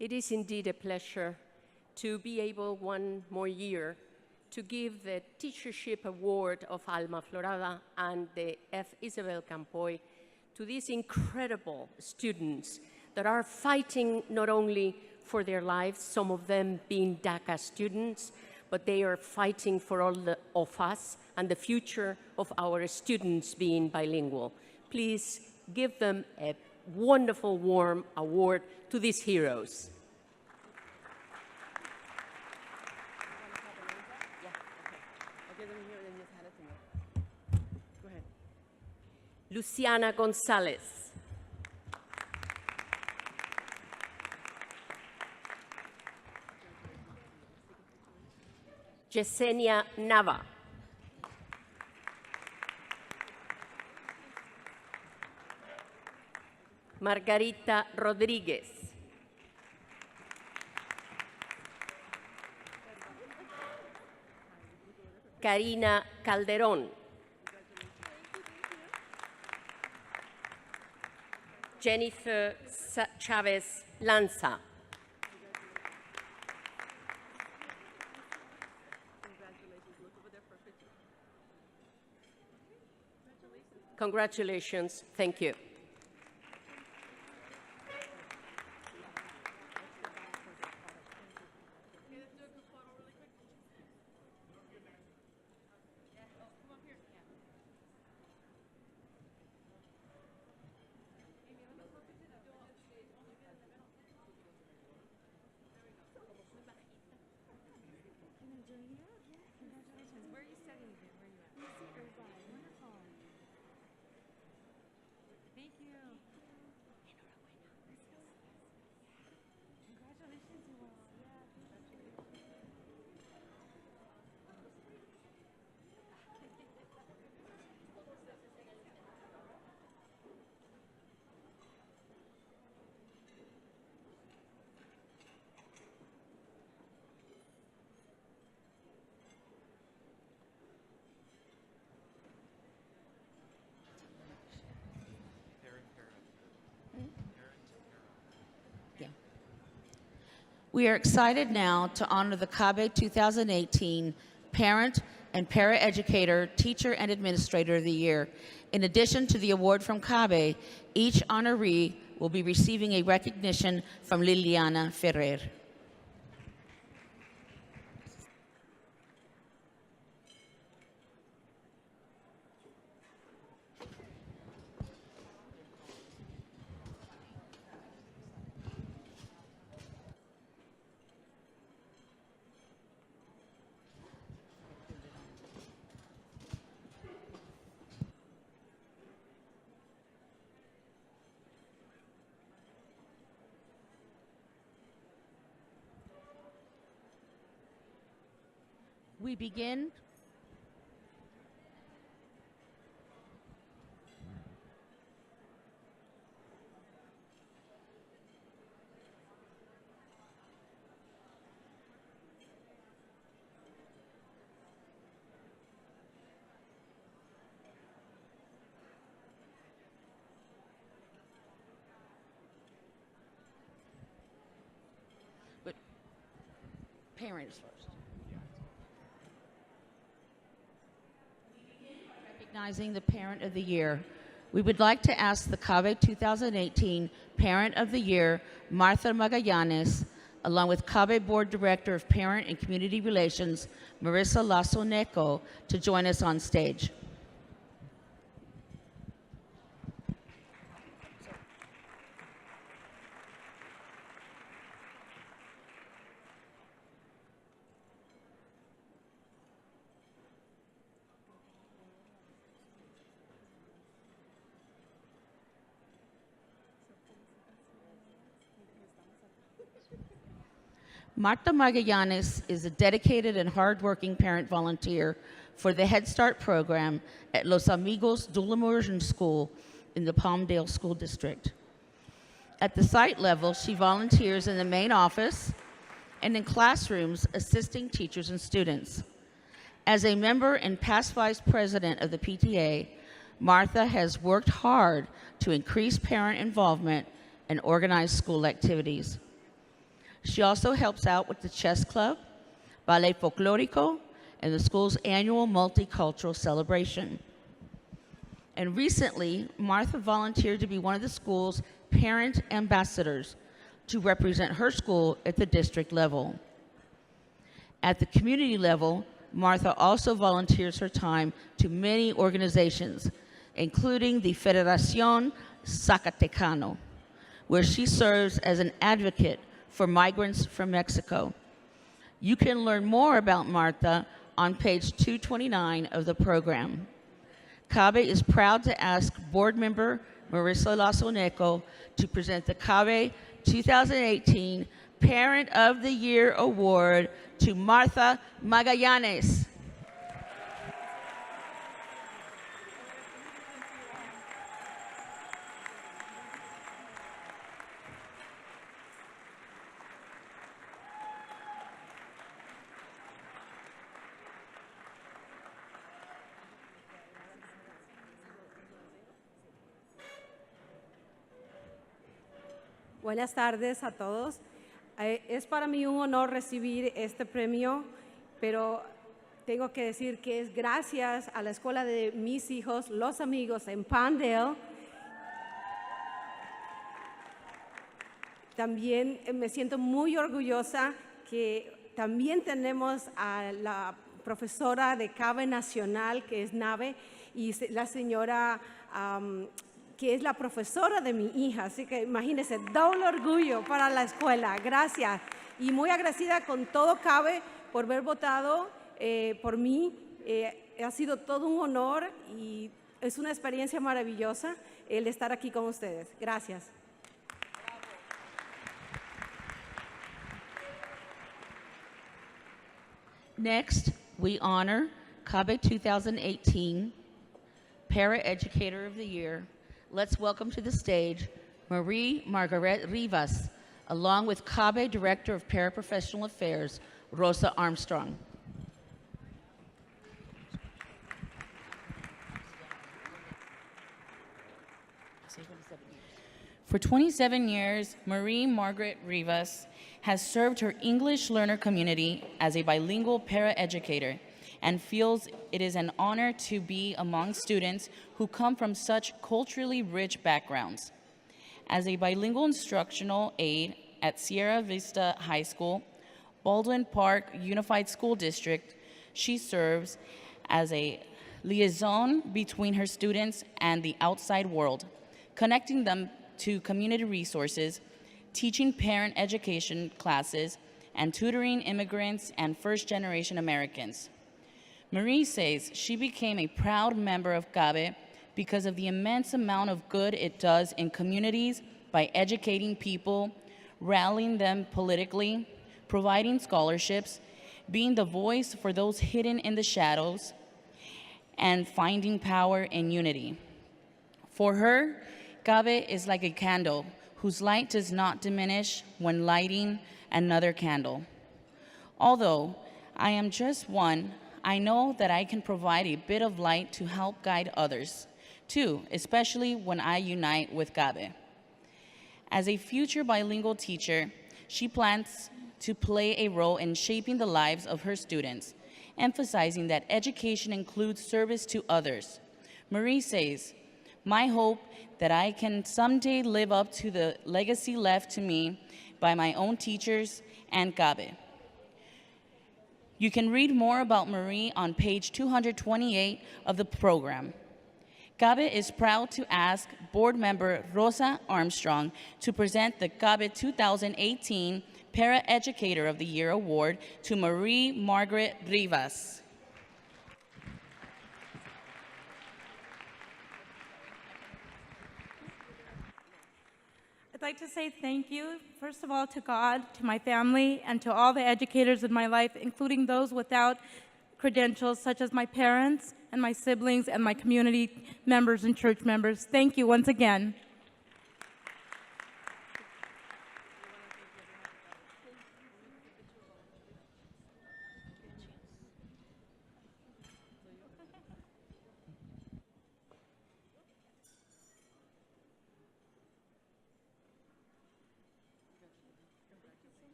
It is indeed a pleasure to be able one more year to give the Teachership Award of Alma Florada and the F. Isabel Campoy to these incredible students that are fighting not only for their lives, some of them being DACA students, but they are fighting for all of us and the future of our students being bilingual. Please give them a wonderful, warm award to these heroes. Luciana González. Yesenia Nava. Margarita Rodríguez. Karina Calderon. Jennifer Chavez-Lanza. Congratulations. Thank you. We are excited now to honor the CABE 2018 Parent and Para-Educator, Teacher and Administrator of the Year. In addition to the award from CABE, each honoree will be receiving a recognition from Liliana Ferrer. We begin but parents first. Recognizing the Parent of the Year, we would like to ask the CABE 2018 Parent of the Year, Marc De Magallanes, along with CABE Board Director of Parent and Community Relations, Marissa Lasso-Neco, to join us on stage. Marc De Magallanes is a dedicated and hardworking parent volunteer for the Head Start program at Los Amigos de Immersion School in the Palmdale School District. At the site level, she volunteers in the main office and in classrooms assisting teachers and students. As a member and past vice president of the PTA, Martha has worked hard to increase parent involvement and organize school activities. She also helps out with the chess club, ballet folklorico, and the school's annual multicultural celebration. And recently, Martha volunteered to be one of the school's parent ambassadors to represent her school at the district level. At the community level, Martha also volunteers her time to many organizations, including the Federación Zacatecano, where she serves as an advocate for migrants from Mexico. You can learn more about Martha on page 229 of the program. CABE is proud to ask board member Marissa Lazoneco to present the CABE 2018 Parent of the Year Award to Martha Magallanes. Buenas tardes a todos. Es para mí un honor recibir este premio, pero tengo que decir que es gracias a la escuela de mis hijos, los amigos en Palmdale. También me siento muy orgullosa que también tenemos a la profesora de CABE Nacional, que es Nava, y la señora que es la profesora de mi hija, así que imagínense, doble orgullo para la escuela. Gracias. Y muy agradecida con todo CABE por haber votado por mí. Ha sido todo un honor y es una experiencia maravillosa el estar aquí con ustedes. Gracias. Next, we honor CABE 2018 Para-Educator of the Year. Let's welcome to the stage Marie Margarette Rivas, along with CABE Director of Paraprofessional Affairs, Rosa Armstrong. For 27 years, Marie Margaret Rivas has served her English learner community as a bilingual para-educator and feels it is an honor to be among students who come from such culturally rich backgrounds. As a bilingual instructional aide at Sierra Vista High School, Baldwin Park Unified School District, she serves as a liaison between her students and the outside world, connecting them to community resources, teaching parent education classes, and tutoring immigrants and first-generation Americans. Marie says she became a proud member of CABE because of the immense amount of good it does in communities by educating people, rallying them politically, providing scholarships, being the voice for those hidden in the shadows, and finding power in unity. For her, CABE is like a candle whose light does not diminish when lighting another candle. Although I am just one, I know that I can provide a bit of light to help guide others, too, especially when I unite with CABE. As a future bilingual teacher, she plans to play a role in shaping the lives of her students, emphasizing that education includes service to others. Marie says, "My hope that I can someday live up to the legacy left to me by my own teachers and CABE." You can read more about Marie on page 228 of the program. CABE is proud to ask board member Rosa Armstrong to present the CABE 2018 Para-Educator of the Year Award to Marie Margaret Rivas. I'd like to say thank you, first of all, to God, to my family, and to all the educators in my life, including those without credentials, such as my parents and my siblings and my community members and church members. Thank you once again.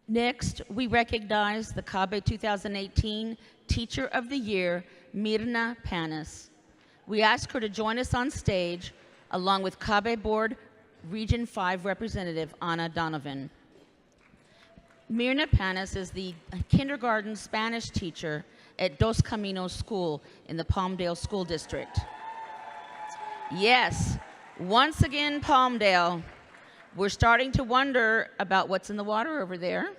Next, we recognize the CABE 2018 Teacher of the Year, Mirna Panus. We ask her to join us on stage, along with CABE Board Region 5 Representative Ana Donovan. Mirna Panus is the kindergarten Spanish teacher at Dos Caminos School in the Palmdale School District. Yes, once again, Palmdale. We're starting to wonder about what's in the water over there.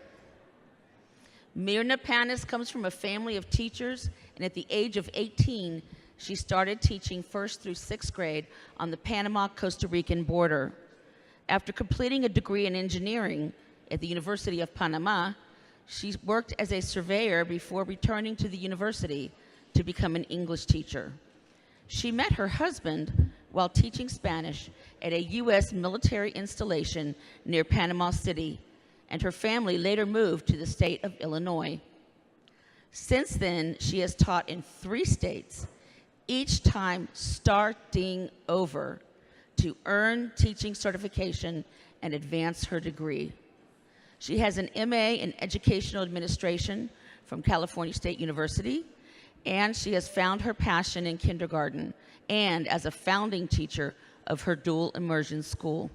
Mirna Panus comes from a family of teachers, and at the age of 18, she started teaching 1st through 6th grade on the Panama-Costa Rican border. After completing a degree in engineering at the University of Panama, she worked as a surveyor before returning to the university to become an English teacher. She met her husband while teaching Spanish at a U.S. military installation near Panama City, and her family later moved to the state of Illinois. Since then, she has taught in 3 states, each time starting over to earn teaching certification and advance her degree. She has an MA in Educational Administration from California State University, and she has found her passion in kindergarten and as a founding teacher of her dual immersion school.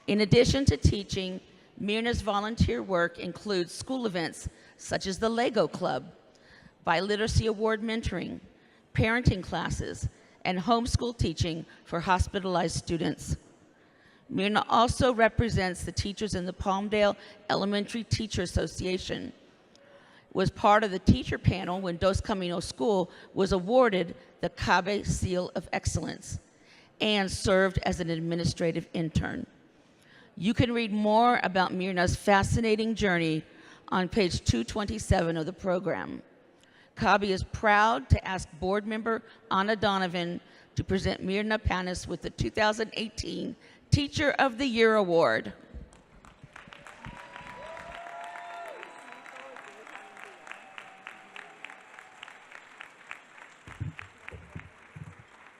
In addition to teaching, Mirna's volunteer work includes school events such as the Lego Club, Biliteracy Award mentoring, parenting classes, and homeschool teaching for hospitalized students. Mirna also represents the teachers in the Palmdale Elementary Teacher Association, was part of the teacher panel when Dos Caminos School was awarded the CABE Seal of Excellence, and served as an administrative intern. You can read more about Mirna's fascinating journey on page 227 of the program. CABE is proud to ask board member Ana Donovan to present Mirna Panus with the 2018 Teacher of the Year Award.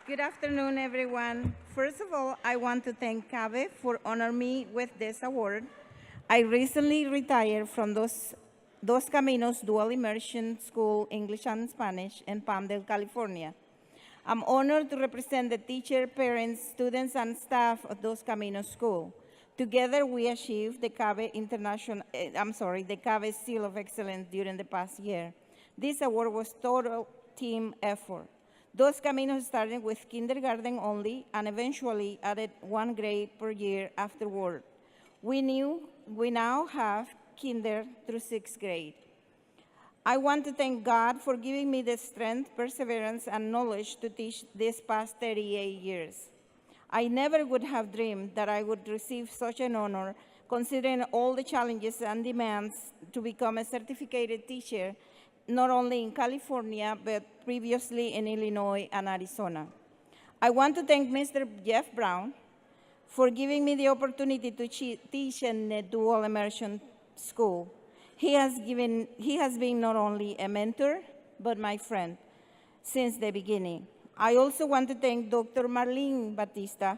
Good afternoon, everyone. First of all, I want to thank CABE for honoring me with this award. I recently retired from Dos Caminos Dual Immersion School, English and Spanish, in Palmdale, California. I'm honored to represent the teacher, parents, students, and staff of Dos Caminos School. Together, we achieved the CABE the CABE Seal of Excellence during the past year. This award was total team effort. Dos Caminos started with kindergarten only and eventually added 1 grade per year afterward. We now have kinder through 6th grade. I want to thank God for giving me the strength, perseverance, and knowledge to teach these past 38 years. I never would have dreamed that I would receive such an honor, considering all the challenges and demands to become a certificated teacher, not only in California, but previously in Illinois and Arizona. I want to thank Mr. Jeff Brown for giving me the opportunity to teach in a dual immersion school. He has been not only a mentor, but my friend since the beginning. I also want to thank Dr. Marlene Batista,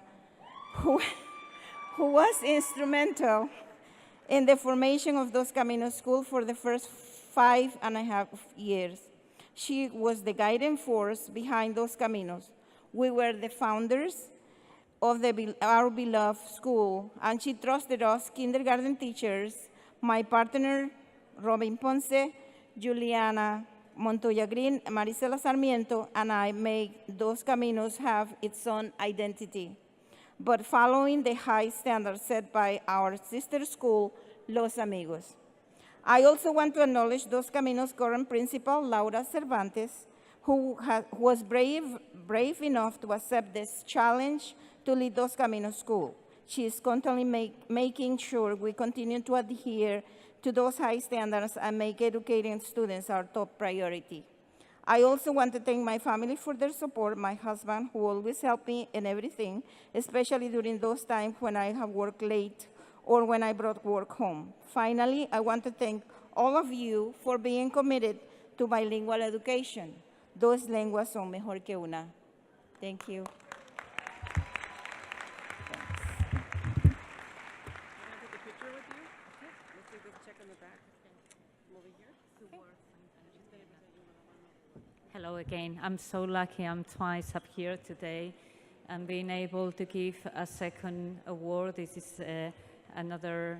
who was instrumental in the formation of Dos Caminos School for the first 5.5 years. She was the guiding force behind Dos Caminos. We were the founders of our beloved school, and she trusted us kindergarten teachers, my partner, Robin Ponce, Juliana Montoya Green, Marisela Sarmiento, and I make Dos Caminos have its own identity, but following the high standards set by our sister school, Los Amigos. I also want to acknowledge Dos Caminos' current principal, Laura Cervantes, who was brave enough to accept this challenge to lead Dos Caminos School. She is constantly making sure we continue to adhere to those high standards and make educating students our top priority. I also want to thank my family for their support, my husband, who always helped me in everything, especially during those times when I have worked late or when I brought work home. Finally, I want to thank all of you for being committed to bilingual education. Dos lenguas son mejor que una. Thank you. Hello again. I'm so lucky I'm twice up here today and being able to give a second award. This is another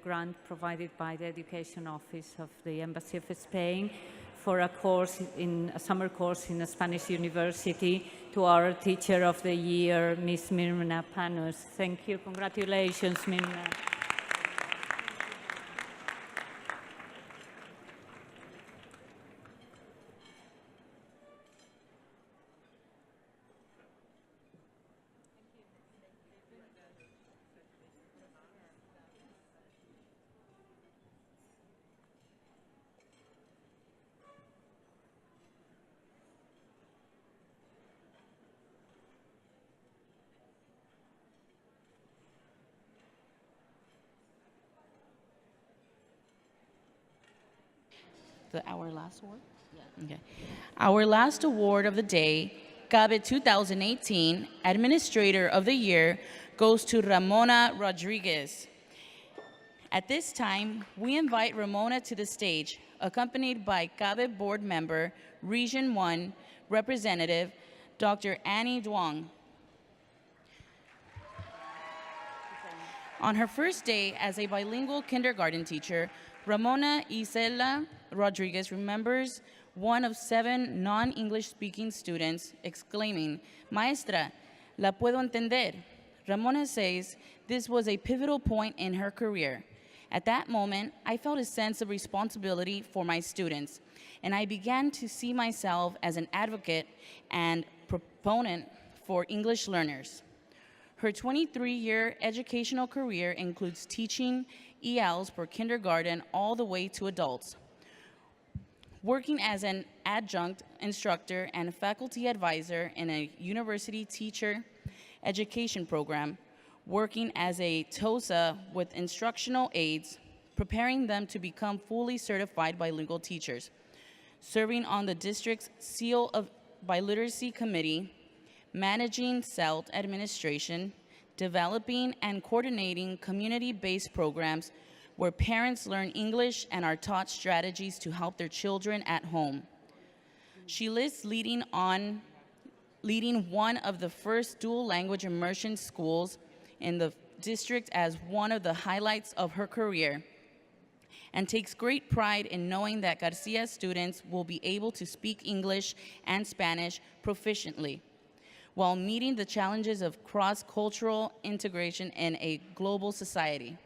grant provided by the Education Office of the Embassy of Spain for a course a summer course in a Spanish university to our Teacher of the Year, Miss Mirna Panus. Thank you. Congratulations, Mirna. Our last award? Yeah. Okay. Our last award of the day, CABE 2018 Administrator of the Year, goes to Ramona Rodriguez. At this time, we invite Ramona to the stage, accompanied by CABE board member, Region 1 Representative, Dr. Annie Duong. On her first day as a bilingual kindergarten teacher, Ramona Isela Rodriguez remembers one of 7 non-English speaking students exclaiming, "Maestra, la puedo entender." Ramona says this was a pivotal point in her career. At that moment, I felt a sense of responsibility for my students, and I began to see myself as an advocate and proponent for English learners. Her 23-year educational career includes teaching ELs for kindergarten all the way to adults, working as an adjunct instructor and faculty advisor in a university teacher education program, working as a TOSA with instructional aides, preparing them to become fully certified bilingual teachers, serving on the district's Seal of Biliteracy Committee, managing CELT administration, developing and coordinating community-based programs where parents learn English and are taught strategies to help their children at home. She lists leading one of the first dual language immersion schools in the district as one of the highlights of her career, and takes great pride in knowing that Garcia students will be able to speak English and Spanish proficiently while meeting the challenges of cross-cultural integration in a global society.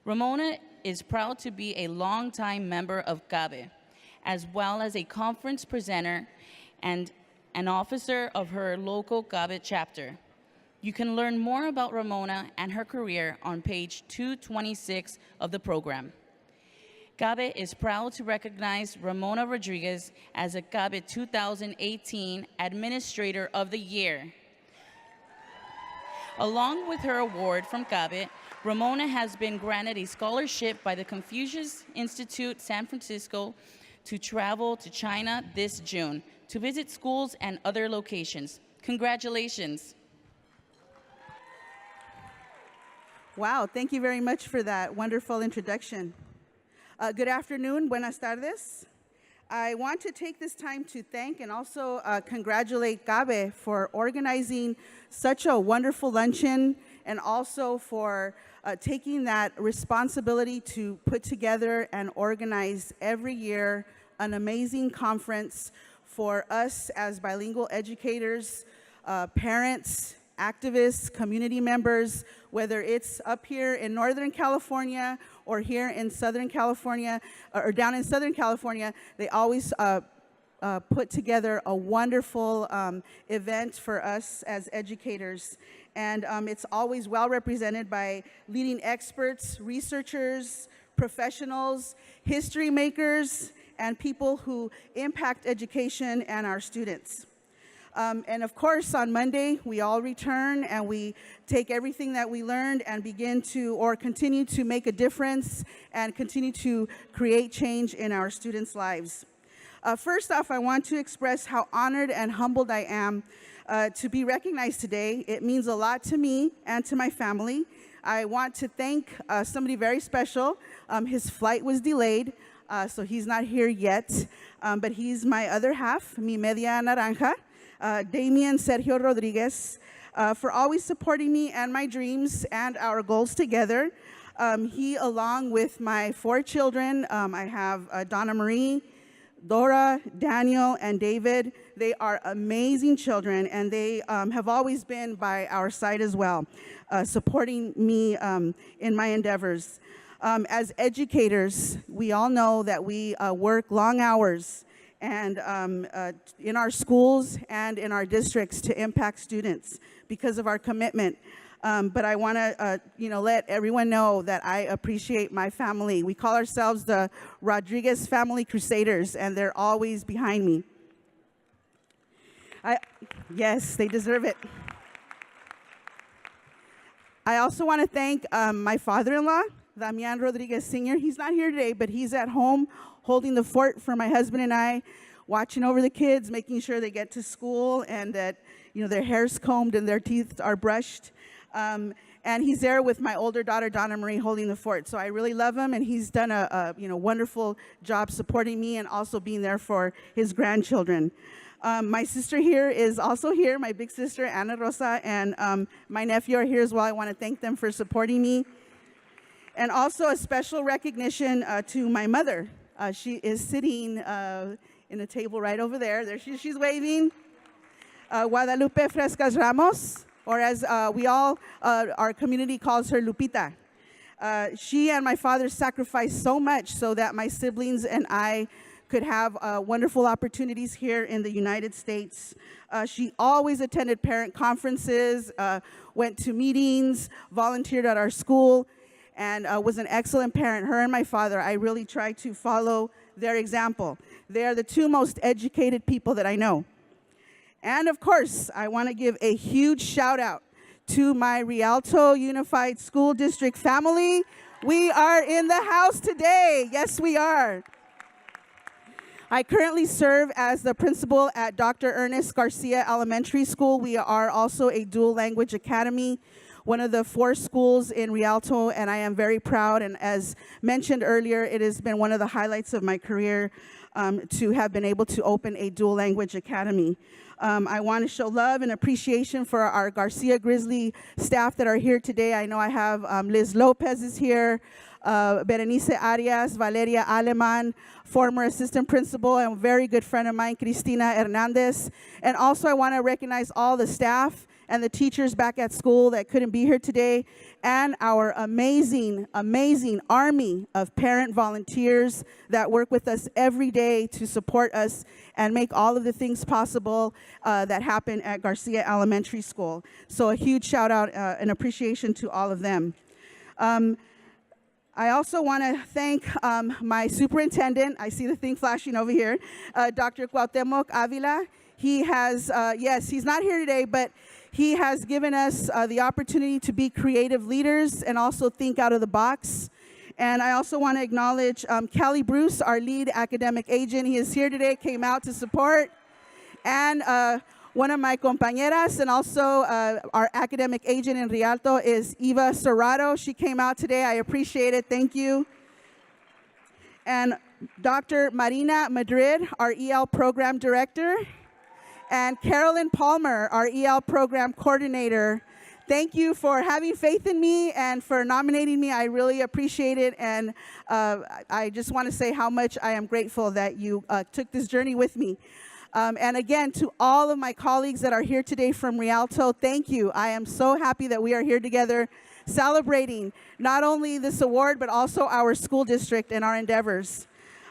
Ramona is proud to be a longtime member of CABE, as well as a conference presenter and an officer of her local CABE chapter. You can learn more about Ramona and her career on page 226 of the program. CABE is proud to recognize Ramona Rodriguez as a CABE 2018 Administrator of the Year. Along with her award from CABE, Ramona has been granted a scholarship by the Confucius Institute San Francisco to travel to China this June to visit schools and other locations. Congratulations. Wow, thank you very much for that wonderful introduction. Good afternoon, buenas tardes. I want to take this time to thank and also congratulate CABE for organizing such a wonderful luncheon and also for taking that responsibility to put together and organize every year an amazing conference for us as bilingual educators, parents, activists, community members, whether it's up here in Northern California or here in Southern California or down in Southern California. They always put together a wonderful event for us as educators. And it's always well represented by leading experts, researchers, professionals, history makers, and people who impact education and our students. And of course, on Monday, we all return and we take everything that we learned and begin to, or continue to make a difference and continue to create change in our students' lives. First off, I want to express how honored and humbled I am to be recognized today. It means a lot to me and to my family. I want to thank somebody very special. His flight was delayed, so he's not here yet, but he's my other half, mi media naranja, Damian Sergio Rodríguez, for always supporting me and my dreams and our goals together. He, along with my 4 children, I have Donna Marie, Dora, Daniel, and David. They are amazing children, and they have always been by our side as well, supporting me in my endeavors. As educators, we all know that we work long hours and in our schools and in our districts to impact students because of our commitment. But I want to, let everyone know that I appreciate my family. We call ourselves the Rodriguez Family Crusaders, and they're always behind me. Yes, they deserve it. I also want to thank my father-in-law, Damian Rodriguez Sr. He's not here today, but he's at home holding the fort for my husband and I, watching over the kids, making sure they get to school and that their hair's combed and their teeth are brushed. And he's there with my older daughter, Donna Marie, holding the fort. So I really love him, and he's done a wonderful job supporting me and also being there for his grandchildren. My sister here is also here, my big sister, Ana Rosa, and my nephew are here as well. I want to thank them for supporting me. And also a special recognition to my mother. She is sitting in a table right over there. There she's waving. Guadalupe Frescas Ramos, or as our community calls her, Lupita. She and my father sacrificed so much so that my siblings and I could have wonderful opportunities here in the United States. She always attended parent conferences, went to meetings, volunteered at our school, and was an excellent parent. Her and my father, I really try to follow their example. They are the 2 most educated people that I know. And of course, I want to give a huge shout out to my Rialto Unified School District family. We are in the house today. Yes, we are. I currently serve as the principal at Dr. Ernest Garcia Elementary School. We are also a dual language academy, one of the 4 schools in Rialto, and I am very proud. And as mentioned earlier, it has been one of the highlights of my career to have been able to open a dual language academy. I want to show love and appreciation for our Garcia Grizzly staff that are here today. I know I have Liz Lopez is here, Berenice Arias, Valeria Aleman, former assistant principal and very good friend of mine, Cristina Hernandez. And also I want to recognize all the staff and the teachers back at school that couldn't be here today, and our amazing, amazing army of parent volunteers that work with us every day to support us and make all of the things possible that happen at Garcia Elementary School. So a huge shout out and appreciation to all of them. I also want to thank my superintendent. I see the thing flashing over here, Dr. Cuauhtemoc Avila. He has, yes, he's not here today, but he has given us the opportunity to be creative leaders and also think out of the box. And I also want to acknowledge Callie Bruce, our lead academic agent. He is here today, came out to support. And one of my compañeras and also our academic agent in Rialto is Eva Serrato. She came out today. I appreciate it. Thank you. And Dr. Marina Madrid, our EL program director. And Carolyn Palmer, our EL program coordinator. Thank you for having faith in me and for nominating me. I really appreciate it. And I just want to say how much I am grateful that you took this journey with me. And again, to all of my colleagues that are here today from Rialto, thank you. I am so happy that we are here together celebrating not only this award, but also our school district and our endeavors.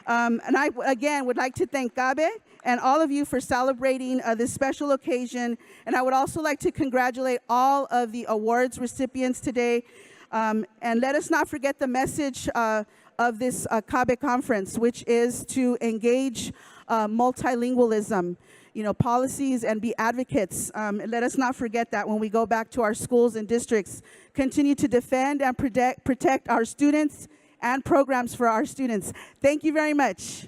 And I, again, would like to thank CABE and all of you for celebrating this special occasion. And I would also like to congratulate all of the awards recipients today. And let us not forget the message of this CABE conference, which is to engage multilingualism, policies, and be advocates. Let us not forget that when we go back to our schools and districts. Continue to defend and protect our students and programs for our students. Thank you very much.